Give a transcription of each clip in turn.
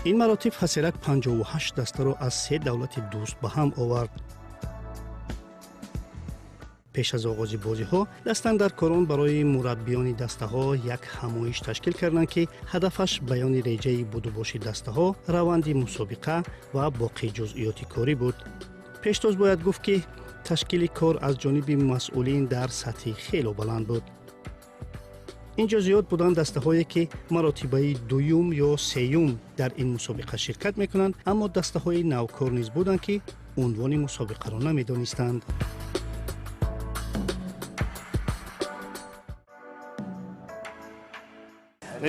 ин маротиб ҳасирак 58 дастаро аз 3 давлати дӯст ба ҳам овард. пеш аз оғози бозиҳо дастандаркорон барои мураббиёни дастаҳо як ҳамоиш ташкил карданд ки ҳадафаш баёни реҷаи будубоши дастаҳо, раванди мусобиқа ва боқӣ ҷузъиёти корӣ буд. пештоз бояд гуфт ки ташкили кор аз ҷониби масъулин дар сатҳи хело баланд буд. инҷо зиёд буданд дастаҳое ки маротибаи дуюм ё сеюм дар ин мусобиқа ширкат мекунанд, аммо дастаҳои навкор низ буданд ки унвони мусобиқаро намедонистанд.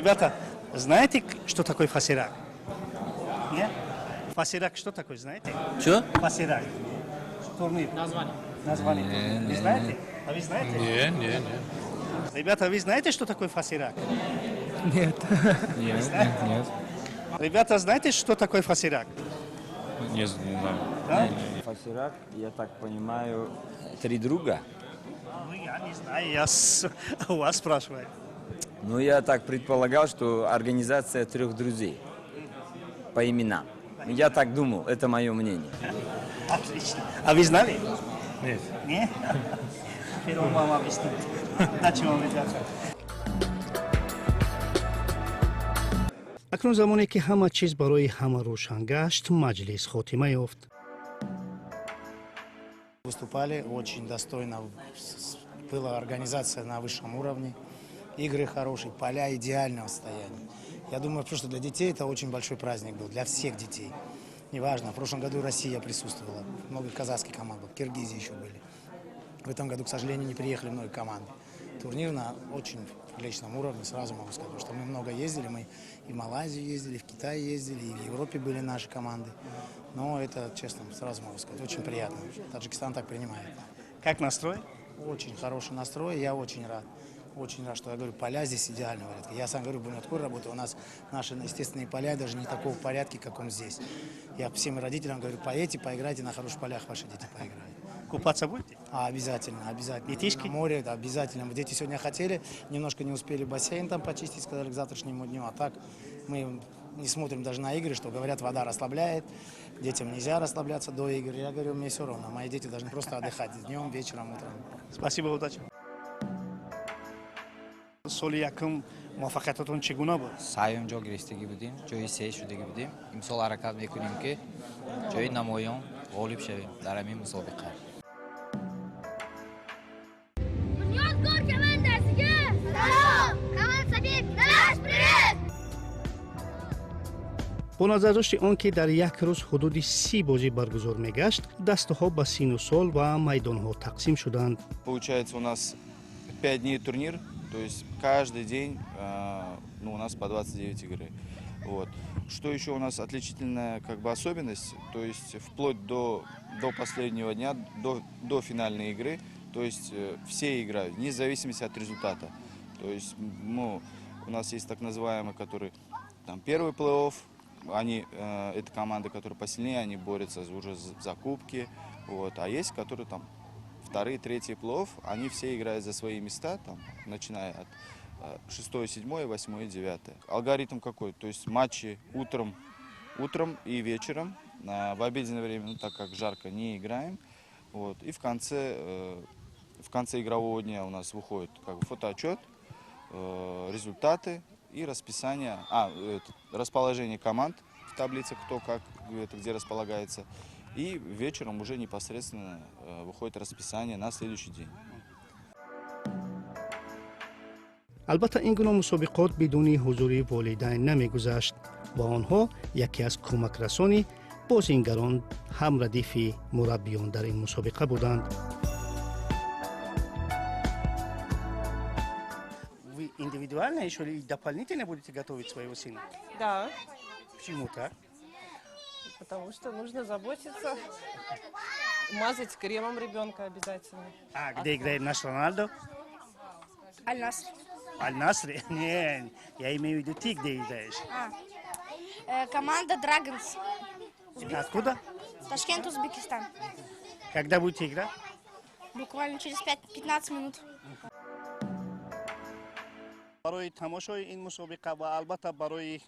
Ребята, знаете, что такое фасирак? Нет? Фасирак что такое, знаете? Что? Фасирак. Турнир. Название. Вы знаете? А вы знаете? Нет. Ребята, вы знаете, что такое фасирак? Нет. Нет. Ребята, знаете, что такое фасирак? Не знаю. Да? Фасирак, я так понимаю, 3 друга. Ну, я не знаю, я у вас спрашиваю. Ну, я так предполагал, что организация 3 друзей по именам. Я так думал, это мое мнение. Отлично. А вы знали? Нет. Нет? Теперь он вам объяснит. Удачи вам, ребята. акнун замоне ки ҳама чиз барои ҳама рӯшан гашт, маҷлис хотима ёфт. Выступали очень достойно, была организация на высшем уровне, игры хорошие, поля идеального состояния. Я думаю, что для детей это очень большой праздник был, для всех детей. Неважно, в прошлом году Россия присутствовала, много казахских команд, в Киргизии еще были. В этом году, к сожалению, не приехали многие команды. Турнир на очень приличном уровне, сразу могу сказать, что мы много ездили, мы и в Малайзию ездили, и в Китай ездили, и в Европе были наши команды. Но это, честно, сразу могу сказать, очень приятно. Таджикистан так принимает. Как настрой? Очень хороший настрой, я очень рад. Очень рад, что я говорю, поля здесь идеально в порядке. Я сам говорю, Буньяткур работаю, у нас наши естественные поля даже не такого порядка, как он здесь. Я всем родителям говорю, поедьте, поиграйте на хороших полях, ваши дети поиграют. Купаться будете? Обязательно, обязательно. Детишки? На море, да, обязательно. Дети сегодня хотели, немножко не успели бассейн там почистить, сказали к завтрашнему дню. А так мы не смотрим даже на игры, что говорят, вода расслабляет, детям нельзя расслабляться до игр. Я говорю, мне все равно, мои дети должны просто отдыхать днем, вечером, утром. Спасибо, удачи. соли якум муваффақиятатон чӣ гуна буд? Саём ҷо гирифтагӣ будем, ҷои се шудагӣ будем. Имсол ҳаракат мекунем ки ҷои намоён ғолиб шавем дар ҳамин мусобиқа. Буньёткур командасига салом! Команд Сабит, наш привет! бо назардошти он ки дар як рӯз ҳудуди 30 бозӣ баргузор мегашт, дастаҳо ба сину сол ва майдонҳо тақсим шуданд. Получается, у нас 5 дней турнир. То есть каждый день у нас по 29 игры. Вот. Что еще у нас отличительная особенность, то есть вплоть до последнего дня, до финальной игры, то есть все играют, вне зависимости от результата. То есть у нас есть так называемые, которые там первый плей-офф, это команды, которые посильнее, они борются уже за кубки, вот. А есть, которые там вторые, третьи плей-офф, они все играют за свои места, там, начиная от 6, 7, 8 и 9. Алгоритм какой? То есть матчи утром и вечером, в обеденное время, так как жарко, не играем. Вот. И в конце игрового дня у нас выходит фотоотчет, результаты и расписание, расположение команд в таблице, кто как, где располагается. И вечером уже непосредственно выходит расписание на следующий день. албатта ин гуна мусобиқот бидуни ҳузури волидайн намегузашт. ба онҳо яке аз кӯмакрасони бозингарон ҳам радифи мураббиён дар ин мусобиқа буданд. Вы индивидуально еще или дополнительно будете готовить своего сына? Да, Почему так? потому что нужно заботиться, мазать кремом ребенка обязательно. А где играет наш Роналдо? Аль-Наср. Аль-Насре? Нет, я имею в виду ты, где играешь. Команда Dragons. Откуда? Ташкент, Узбекистан. Когда будете играть? Буквально через 15 минут. барои тамошои ин мусобиқа ва албатта барои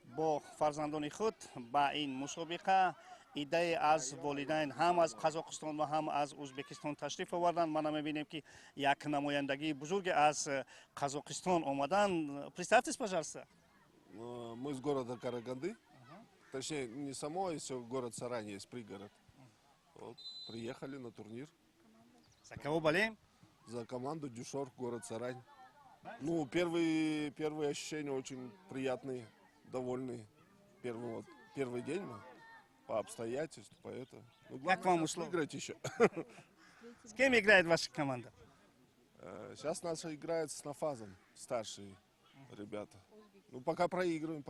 бо фарзандони худ ба ин мусобиқа идеи аз волидайн ҳам аз Қазоқистон ва ҳам аз Ӯзбекистон ташриф оварданд. Мана мебинем ки як намояндагии бузурге аз Қазоқистон омаданд. Представьтесь, пожалуйста. Мы с города Караганды. Точнее, не само, если город Сарань есть, пригород. Вот, приехали на турнир. За кого болеем? За команду Дюшор, город Сарань. Ну, первые ощущения очень приятные, довольные. Первый день мы по обстоятельствам, поэтому. Ну, Как вам условия? Выиграть еще. С кем играет ваша команда? Сейчас наша играет с Нафазом, старшие ребята. Ну, пока проигрываем.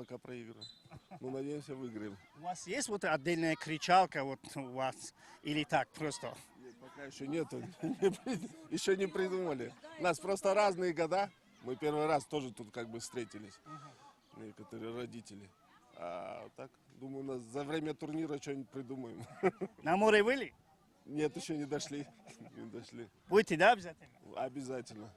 Ну, надеемся, выиграем. У вас есть вот отдельная кричалка вот у вас или так просто? Нет, пока еще нету. Еще не придумали. У нас просто разные года. Мы первый раз тоже тут как бы встретились. Некоторые родители. А так, думаю, за время турнира что-нибудь придумаем. На море были? Нет, еще не дошли. Будете, да, обязательно? Обязательно.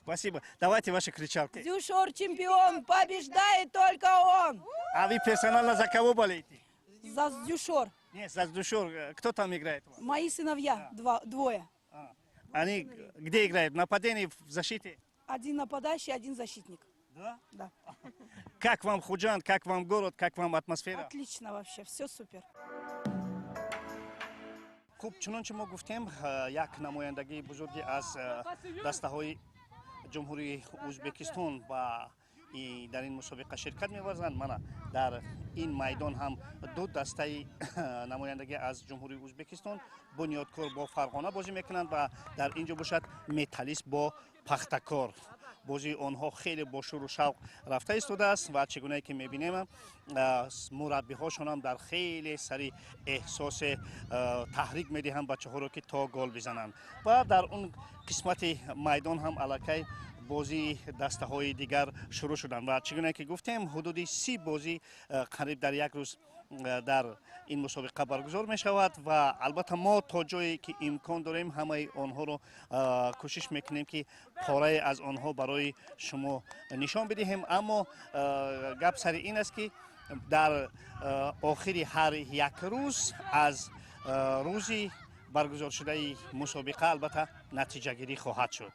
Спасибо. Давайте ваши кричалки. Дюшор чемпион, побеждает только он. А вы персонально за кого болеете? За Дюшор. Нет, за Дюшор. Кто там играет? Мои сыновья, двое. Они где играют? В нападении, в защите? Один нападающий, один защитник. Да? Да. Как вам Худжан, как вам город, как вам атмосфера? Отлично вообще, все супер. Хуб, чунончи мо гуфтем, як намояндагии бузурги аз дастаҳои ҷумҳурии Ӯзбекистон ба дар ин мусобиқа ширкат меварзанд. Мана дар ин майдон ҳам ду дастаи намояндагӣ аз ҷумҳурии Ӯзбекистон, бунёдкор бо Фарғона бозӣ мекунанд ва дар ин ҷо бошад металлист бо пахтакор. Бозии онҳо хеле бо шӯру шавқ рафта истодааст ва чӣ гунае ки мебинем мураббиҳошонам дар хеле сари эҳсосе таҳрик медиҳанд бачаҳоро ки то гол бизананд. Ва дар он қисмати майдон ҳам аллакай бозии дастаҳои дигар шурӯъ шуданд ва чӣ гунае ки гуфтем ҳудуди 30 бозӣ қариб дар як рӯз дар ин мусобиқа баргузор мешавад ва албатта мо то ҷое ки имкон дорем ҳамаи онҳоро кӯшиш мекунем ки порае аз онҳо барои шумо нишон бидиҳем. Аммо гап сари ин аст ки дар охири ҳар як рӯз аз рӯзи баргузоршудаи мусобиқа албатта натиҷагирӣ хоҳад шуд.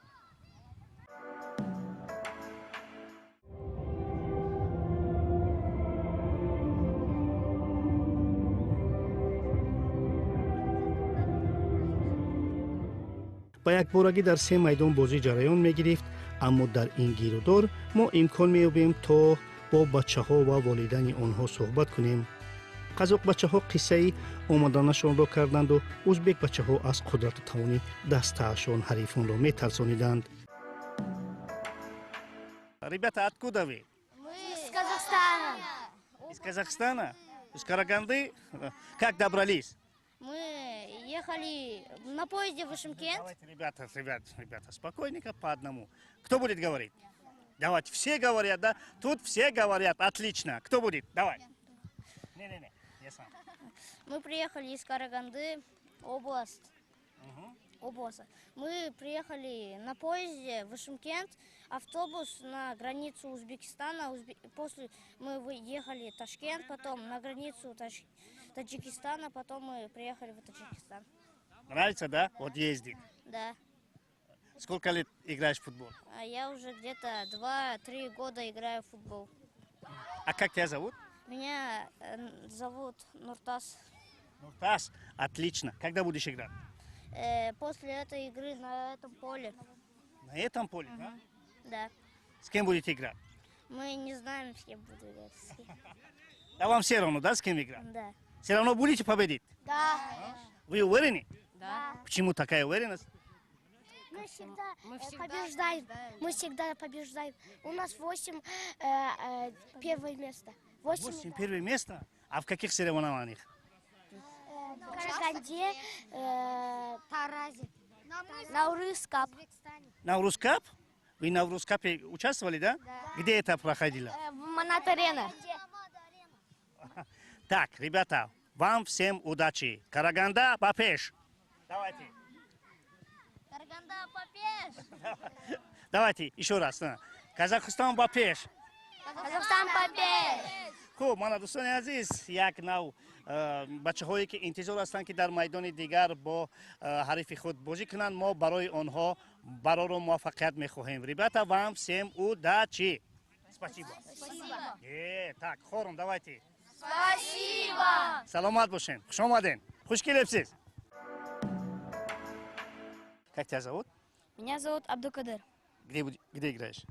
ба якборагӣ дар се майдон бозӣ ҷараён мегирифт, аммо дар ин гирӯдор мо имкон меёбем то бо бачаҳо ва волидайни онҳо суҳбат кунем. қазоқ бачаҳо қиссаи омаданашонро карданду ӯзбек бачаҳо аз қудрату тавони дастаашон ҳарифонро метарсониданд. Ребята, откуда вы? Мы из Казахстана. Из Казахстана? Из Караганды? Как добрались? Мы ехали на поезде в Шымкент. Давайте, ребята, спокойненько по одному. Кто будет говорить? Давайте, все говорят, да? Тут все говорят, отлично. Кто будет? Давай. Не, я сам. Мы приехали из Караганды, область. Мы приехали на поезде в Шымкент, автобус на границу Узбекистана. После мы ехали в Ташкент, потом на границу Таджикистана, потом мы приехали в Таджикистан. Нравится, да? Вот ездить. Да. Сколько лет играешь в футбол? А я уже где-то 2-3 года играю в футбол. А как тебя зовут? Меня зовут Нуртас. Нуртас, отлично. Когда будешь играть? После этой игры на этом поле. На этом поле, да? Да. С кем будете играть? Мы не знаем, с кем буду играть. Да вам все равно, да, с кем играть? Да. Все равно будете победить? Да. Вы уверены? Да. Почему такая уверенность? Мы всегда побеждаем. Мы всегда побеждаем. У нас 8 первое место. 8 первое место? А в каких соревнованиях? В Караганде, Таразе, Наурыз Кап. Наурыз Кап? Вы на Наурыз Капе участвовали, да? Где это проходило? В Манат-арена. Так, ребята, вам всем удачи. Караганда, попеш. Давайте. Караганда, попеш. Давайте, еще раз. Казахстон ба пеш. Казахстан побед! хуб мана дӯстони азиз як нав бачаҳое ки интизор ҳастанд ки дар майдони дигар бо ҳарифи худ бозӣ кунанд мо барои онҳо бароро муваффақият мехоҳем. Ребята, вам всем удачи. Спасибо. Так, хорум, давайте. Спасибо! Саломат бошен. Хуш омаден. Хушкелепсиз. Как тебя зовут? Меня зовут Абдукадыр. Где играешь?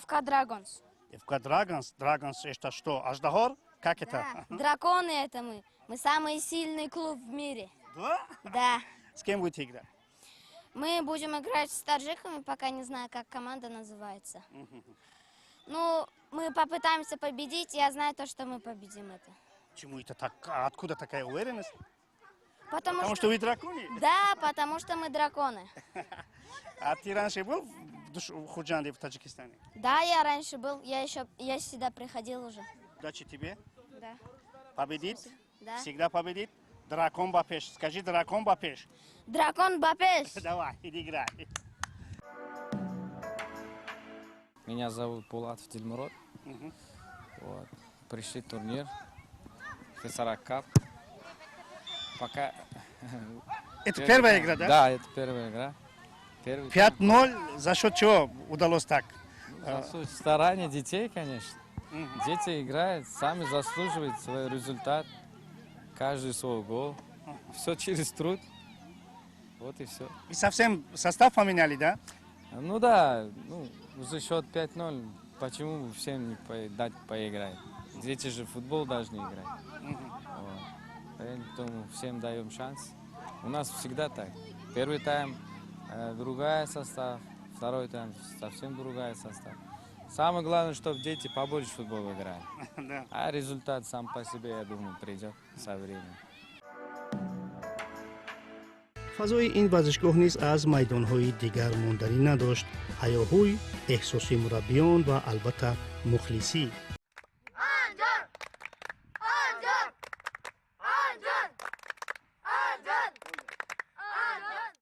ФК Драгонс. ФК Драгонс. Драгонс это что? Аждахор? Как это? Драконы это мы. Мы самый сильный клуб в мире. Да? Да. С кем будете играть? Мы будем играть с таджиками, пока не знаю, как команда называется. Ну, мы попытаемся победить, я знаю то, что мы победим это. Почему это так? Откуда такая уверенность? Потому что вы драконы? Да, потому что мы драконы. А ты раньше был в Худжанде, в Таджикистане? Да, я раньше был, я сюда приходил уже. Удачи тебе. Да. Победит? Да. Всегда победит? Дракон Бапеш. Скажи, дракон Бапеш. Дракон Бапеш. Давай, иди играй. Меня зовут Пулатов Дильмурод. Вот. Пришли турнир. Фесарак Кап. Пока... Это первая игра, да? Да, это первая игра. 5-0. За счет чего удалось так? Старания детей, конечно. Дети играют, сами заслуживают свой результат. Каждый свой гол. Все через труд. Вот и все. И совсем состав поменяли, да? Ну да, уже счет 5-0. Почему всем не дать поиграть? Дети же в футбол должны играть. Вот. Поэтому всем даем шанс. У нас всегда так. Первый тайм другая состав, второй тайм совсем другая состав. Самое главное, чтобы дети побольше в футбол играли. Да. А результат сам по себе, я думаю, придет со временем. фазои ин варзишгоҳ низ аз майдонҳои дигар монданӣ надошт. ҳаёҳӯй, эҳсоси мураббиён ва албатта мухлисӣ.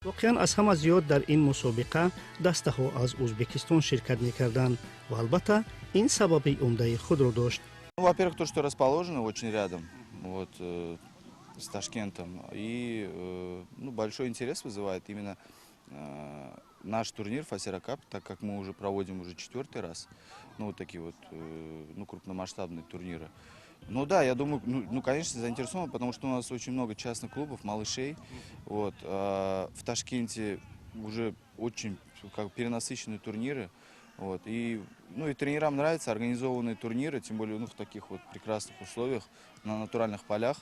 воқеан аз ҳама зиёд дар ин мусобиқа дастаҳо аз ӯзбекистон ширкат мекарданд ва албатта ин сабаби умдаи худро дошт. Во-первых, то, что расположено очень рядом, вот, с Ташкентом, и большой интерес вызывает именно наш турнир Фасера Кап, так как мы уже проводим уже 4-й раз, вот такие вот крупномасштабные турниры. Ну да, я думаю, конечно, заинтересован, потому что у нас очень много частных клубов, малышей. Вот, в Ташкенте уже очень перенасыщенные турниры. Вот, и тренерам нравятся организованные турниры, тем более в таких вот прекрасных условиях, на натуральных полях.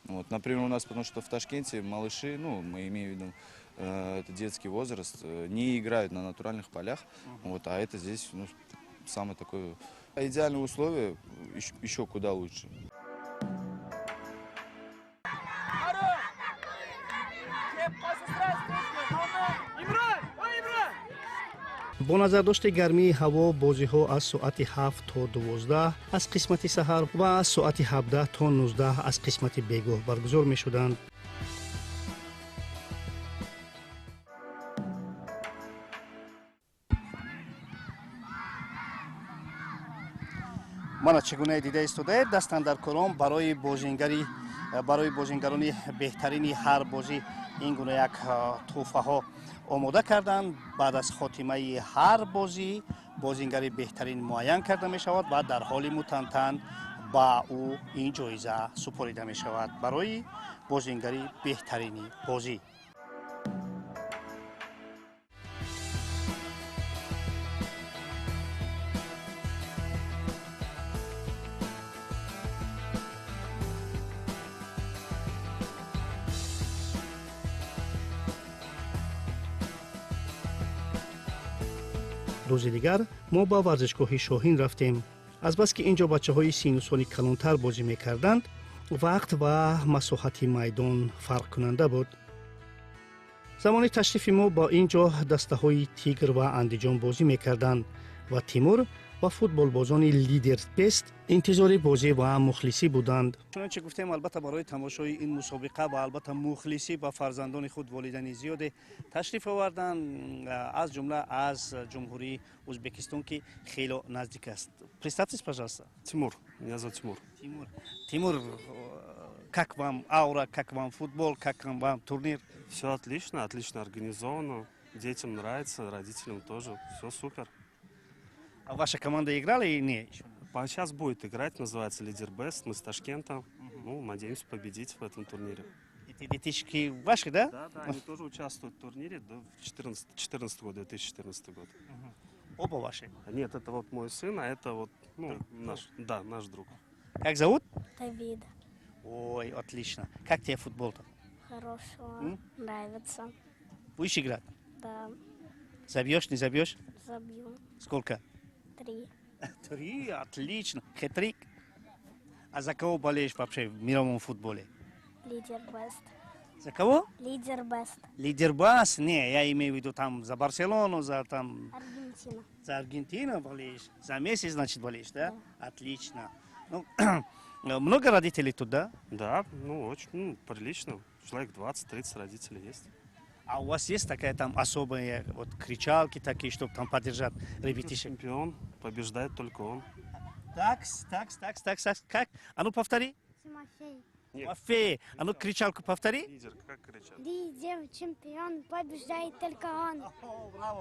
Вот, например, у нас, потому что в Ташкенте малыши, мы имеем в виду, это детский возраст, не играют на натуральных полях, вот, а это здесь самое такое идеальные условия, еще куда лучше. бо назардошти гармии ҳаво бозиҳо аз соати 7 то 12 аз қисмати саҳар ва аз соати 17 то 19 аз қисмати бегоҳ баргузор мешуданд. мана чӣ гуна дида истодаед дастан дар кором барои бозингарони беҳтарини ҳар бозӣ ин гуна як тӯҳфаҳо омода карданд. баъд аз хотимаи ҳар бозӣ бозингари беҳтарин муайян карда мешавад ва дар ҳоли мутантан ба ӯ ин ҷоиза супорида мешавад барои бозингари беҳтарини бозӣ. рӯзи дигар мо ба варзишгоҳи шоҳин рафтем. азбаски инҷо бачаҳои сину соли калонтар бозӣ мекарданд, вақт ва масоҳати майдон фарқкунанда буд. замони ташрифи мо ба инҷо дастаҳои тигр ва андиҷон бозӣ мекарданд ва тимур ва футболбозони лидербест интизори бозӣ ва мухлисӣ буданд. чунанче гуфтем албатта барои тамошои ин мусобиқа ва албатта мухлисӣ ба фарзандони худ волидани зиёде ташриф оварданд, аз ҷумла аз ҷумҳурии Узбекистон ки хело наздик аст. Представьтесь, пожалуйста. Тимур, меня зовут Тимур. Тимур, как вам аура, как вам футбол, как вам турнир? Все отлично, отлично организовано. Детям нравится, родителям тоже. Все супер. А ваша команда играла или нет? Сейчас будет играть, называется Лидер Бест. Мы с Ташкента. Ну, надеемся победить в этом турнире. Эти детишки ваши, да? Да, они тоже участвуют в турнире до 2014 год. Оба ваши? Нет, это вот мой сын, а это вот наш друг. Как зовут? Давид. Ой, отлично. Как тебе футбол-то? Хорошо. Нравится. Будешь играть? Да. Забьешь, не забьешь? Забью. Сколько? 3. 3, отлично. Хэт-трик. А за кого болеешь вообще в мировом футболе? Лидер Бест. За кого? Лидер Бест. Лидер Бас? Не, я имею в виду там за Барселону, за там... Аргентина. За Аргентину болеешь? За Месси, значит, болеешь, да? Отлично. Ну, много родителей тут, да? Да, ну очень, прилично. Человек 20-30 родителей есть. А у вас есть такая там особая вот кричалки такие, чтобы там поддержать ребятишек? Чемпион, побеждает только он. Такс, как? А ну повтори. Тимофей. Тимофей, а ну кричалку повтори. Лидер, как кричат? Лидер, чемпион, побеждает только он.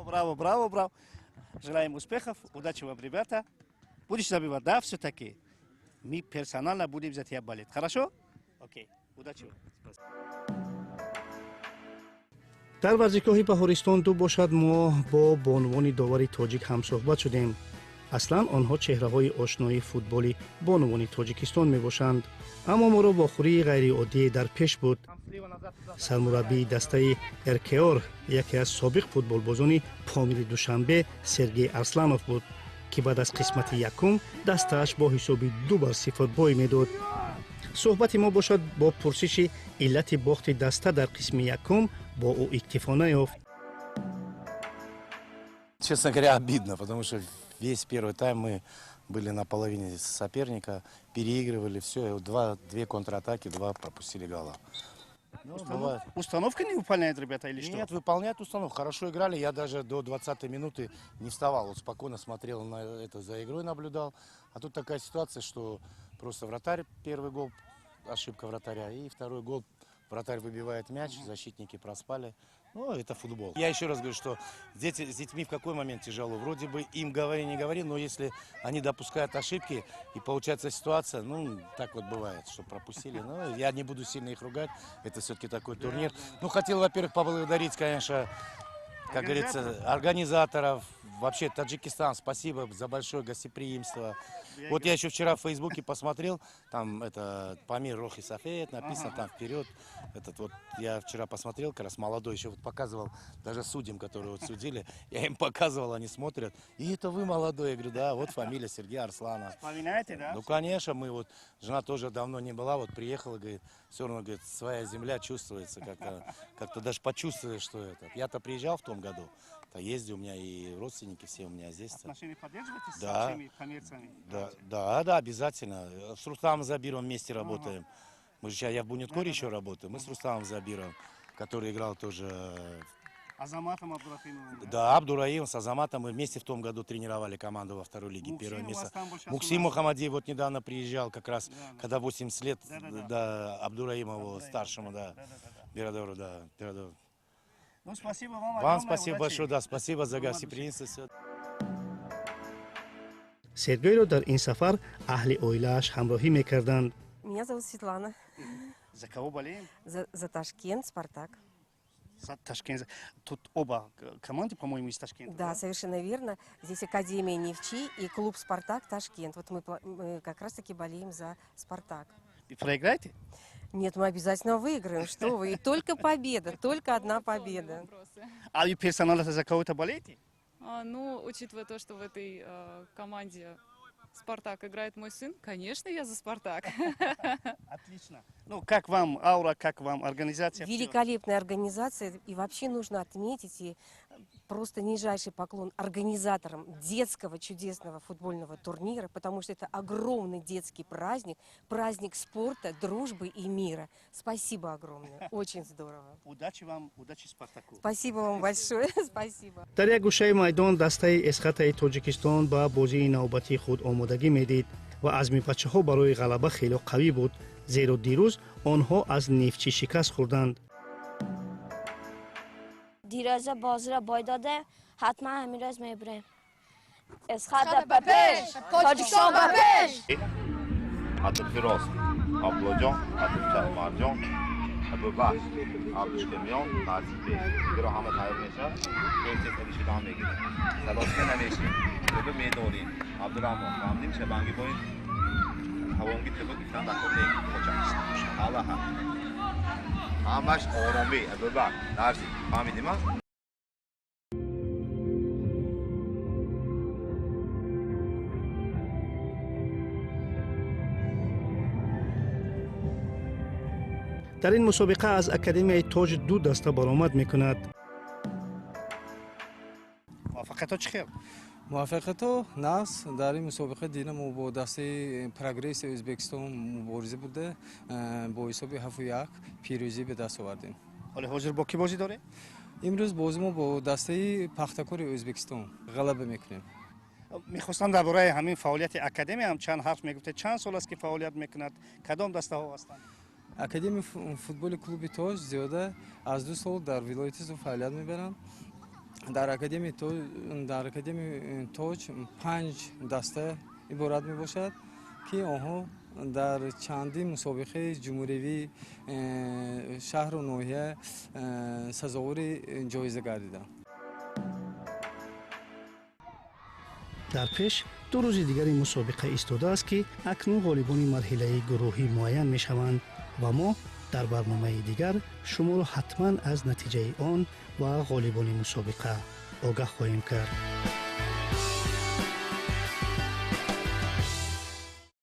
Браво. Желаем успехов, удачи вам, ребята. Будешь забивать, да, все-таки? Мы персонально будем за тебя болеть. Хорошо? Окей, удачи вам. дар варзишгоҳи баҳористон ду бошад мо бо бонувони довари тоҷик ҳамсӯҳбат шудем. аслан онҳо чеҳраҳои ошнои футболи бонувони тоҷикистон мебошанд, аммо моро вохӯрии ғайриоддие дар пеш буд. сармураббии дастаи ркор яке аз собиқ футболбозони помири душанбе Сергей Арсланов буд, ки баъд аз қисмати якум дастааш бо ҳисоби 2-0 бой медод. суҳбати мо бошад бо пурсиши иллати бохти даста дар қисми якум бо ӯ иктифо наёфт. Честно говоря, обидно, потому что весь первый тайм мы были на половине соперника, переигрывали все, две контратаки, 2 пропустили гола. Установка не выполняет, ребята, или что? Нет, выполняют установку. Хорошо играли, я даже до 20-й минуты не вставал, вот спокойно смотрел на это, за игрой наблюдал. А тут такая ситуация, что просто вратарь, первый гол, ошибка вратаря, и второй гол, вратарь выбивает мяч, защитники проспали. Ну, это футбол. Я еще раз говорю, что с детьми в какой момент тяжело. Вроде бы им говори, не говори, но если они допускают ошибки, и получается ситуация, ну, так вот бывает, что пропустили. Но я не буду сильно их ругать, это все-таки такой турнир. Ну, хотел, во-первых, поблагодарить, конечно, как говорится, организаторов. Вообще, Таджикистан, спасибо за большое гостеприимство. Вот я еще вчера в Фейсбуке посмотрел, там это Памир Рохи Сафет написано, там вперед. Этот вот я вчера посмотрел, как раз молодой, еще вот показывал даже судьям, которые вот судили, я им показывал, они смотрят. И это вы молодой, я говорю, да, вот фамилия Сергея Арслана. Вспоминаете, да? Ну, конечно, мы вот, жена тоже давно не была, вот приехала, говорит, все равно, говорит, своя земля чувствуется, как-то даже почувствуешь, что это. Я-то приезжал в том году, ездил, у меня и родственники все у меня здесь. Отношения поддерживаете да. со всеми коммерциями? Да, обязательно. С Рустамом Забировым вместе работаем. Мы же я в Бунеткоре еще работаю. Мы с Рустамом Забировым, который играл тоже. Азаматом Абдурафимовым. Да, Абдураим с Азаматом. Мы вместе в том году тренировали команду во второй лиге. Первое место. Муксим Мухаммадиев вот недавно приезжал, как раз, когда 80 лет, да, Абдураимову старшему, да. Бирадору, да. Ну, спасибо вам. Вам спасибо большое, да, спасибо за гостеприимство. Сергейро дар ин сафар аҳли оилааш ҳамроҳӣ мекарданд. Меня зовут Светлана. За кого болеем? За Ташкент, Спартак. За Ташкент. Тут оба команды, по-моему, из Ташкента. Да, совершенно верно. Здесь Академия Невчи и клуб «Спартак» Ташкент. Вот мы как раз-таки болеем за «Спартак». И проиграете? Нет, мы обязательно выиграем. Что вы? И только победа, только одна победа. А вы персонально за кого-то болеете? Ну, учитывая то, что в этой команде «Спартак» играет мой сын, конечно, я за «Спартак». Отлично. Ну, как вам аура, как вам организация? Великолепная организация. И вообще нужно отметить и просто нижайший поклон организаторам детского чудесного футбольного турнира, потому что это огромный детский праздник, праздник спорта, дружбы и мира. Спасибо огромное, очень здорово. Удачи вам, удачи Спартаку. Спасибо вам большое, спасибо. дар як гӯшаи майдон дастаи эсхатаи тоҷикистон ба бозии навбатии худ омодагӣ медид ва азми бачаҳо барои ғалаба хело қавӣ буд, зеро дирӯз онҳо аз нефчӣ шикаст хӯрданд. دیروزه بازی را باید داده حتما همین روز میبریم اسخط به پیش تاجیکستان به پیش حتی فراست عبدالجان حتی مرجان ابو بخش عبدالشکمیان مرزی پیش دیگه رو همه تایید میشه دوستی خودشی دام میگیره سلاسته نمیشیم بگو میدونیم عبدالرحمن فهمدیم چه بانگی باید هوانگی تبا گفتن دکور نگیم خوچمست حالا هم همش آرامی ابو بخش درسی فهمیدیم ها؟ дар ин мусобиқа аз академияи тоҷ ду даста баромад мекунад. муваффақиятҳо чӣ хел? муваффақиятҳо нас дар ин мусобиқа динамо бо дастаи прогресси ӯзбекистон мубориза буда бо ҳисоби 7-1 пирӯзӣ ба даст овардем. ҳоле ҳозир бо кӣ бозӣ дорем? имрӯз бозӣ мо бо дастаи пахтакори ӯзбекистон ғалаба мекунем. мехостам дар бораи ҳамин фаъолияти академия ҳам чанд ҳарф мегуфтед. чанд сол аст ки фаъолият мекунад? кадом дастаҳо ҳастанд? академияи футболи клуби тоҷ зиёда аз 2 сол дар вилояти Зу фаъолият мебаранд. дар академияи тоҷ 5 даста иборат мебошад ки онҳо дар чандин мусобиқаи ҷумҳуриявии шаҳру ноҳия сазовори ҷоиза гардиданд. дар пеш ду рӯзи дигари мусобиқа истодааст ки акнун ғолибони марҳилаи гурӯҳӣ муайян мешаванд ва мо дар барномаи дигар шуморо ҳатман аз натиҷаи он ва ғолибони мусобиқа огаҳ хоҳем кард.